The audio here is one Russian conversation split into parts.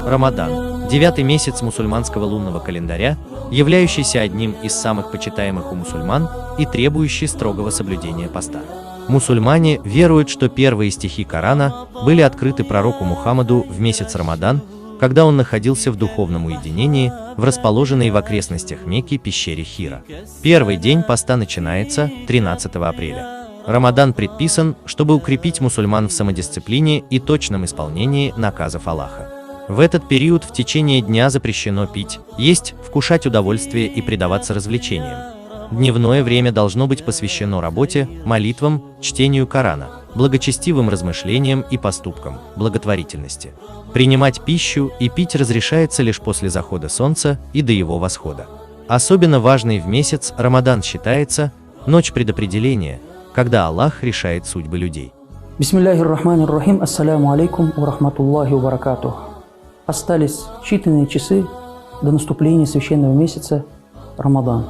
Рамадан – 9-й месяц мусульманского лунного календаря, являющийся одним из самых почитаемых у мусульман и требующий строгого соблюдения поста. Мусульмане веруют, что первые стихи Корана были открыты пророку Мухаммаду в месяц Рамадан, когда он находился в духовном уединении в расположенной в окрестностях Мекки пещере Хира. Первый день поста начинается 13 апреля. Рамадан предписан, чтобы укрепить мусульман в самодисциплине и точном исполнении наказов Аллаха. В этот период в течение дня запрещено пить, есть, вкушать удовольствие и предаваться развлечениям. Дневное время должно быть посвящено работе, молитвам, чтению Корана, благочестивым размышлениям и поступкам, благотворительности. Принимать пищу и пить разрешается лишь после захода солнца и до его восхода. Особенно важной в месяц Рамадан считается ночь предопределения, когда Аллах решает судьбы людей. Бисмиллахир-рахманир-рахим, ассаляму алейкум ва рахматуллахи ва баракатух. Остались считанные часы до наступления священного месяца Рамадан.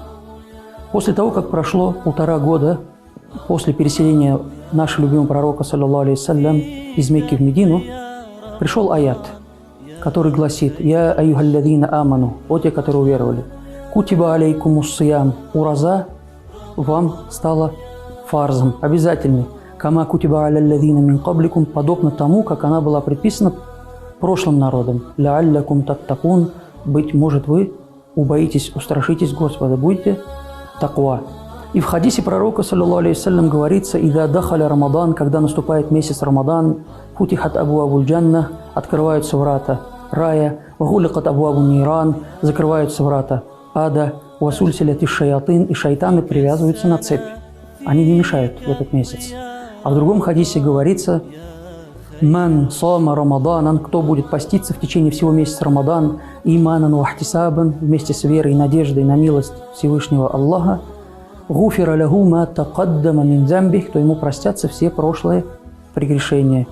После того, как прошло 1,5 года после переселения нашего любимого пророка, саллаллаху алейхи вассалям, из Мекки в Медину, пришел аят, который гласит: «Я аюхаллядина аману», о те, которые уверовали, «Кутиба алейкумус сиям», ураза вам стала фарзом, обязательной, «Кама кутиба аляллядина мин кабликум», подобно тому, как она была предписана прошлым народом, «Лааллякум таттакун», быть может, вы убоитесь, устрашитесь Господа, будете таква. И в хадисе пророка, саллаллаху алейхи вассалям, говорится: «Ида дахаля Рамадан», когда наступает месяц Рамадан, «Футихат абуабуль джанна», открываются врата рая, «Вагуликат абуабу нейран», закрываются врата ада, «Васульсиляти шаятин», и шайтаны привязываются на цепь. Они не мешают в этот месяц. А в другом хадисе говорится: «Ман сома Рамаданан», кто будет поститься в течение всего месяца Рамадан, «Иманан вахтисабан», вместе с верой и надеждой на милость Всевышнего Аллаха, «Гуфира лягу ма тақаддама мин замбих», то ему простятся все прошлые прегрешения.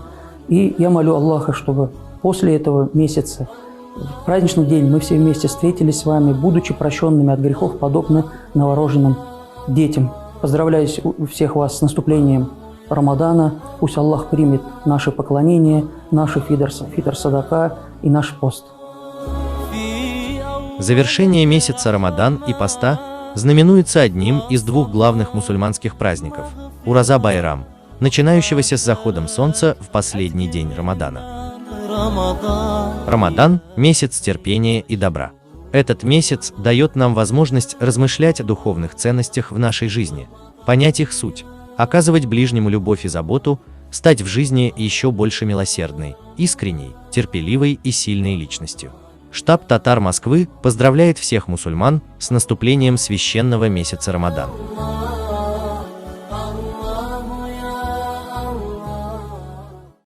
И я молю Аллаха, чтобы после этого месяца, в праздничный день, мы все вместе встретились с вами, будучи прощенными от грехов, подобно новорожденным детям. Поздравляю всех вас с наступлением Рамадана. Пусть Аллах примет наше поклонение, наши фитр садака и наш пост. Завершение месяца Рамадан и поста знаменуется одним из двух главных мусульманских праздников – Ураза-Байрам, начинающегося с заходом солнца в последний день Рамадана. Рамадан – месяц терпения и добра. Этот месяц дает нам возможность размышлять о духовных ценностях в нашей жизни, понять их суть, оказывать ближнему любовь и заботу, стать в жизни еще больше милосердной, искренней, терпеливой и сильной личностью. Штаб татар Москвы поздравляет всех мусульман с наступлением священного месяца Рамадан.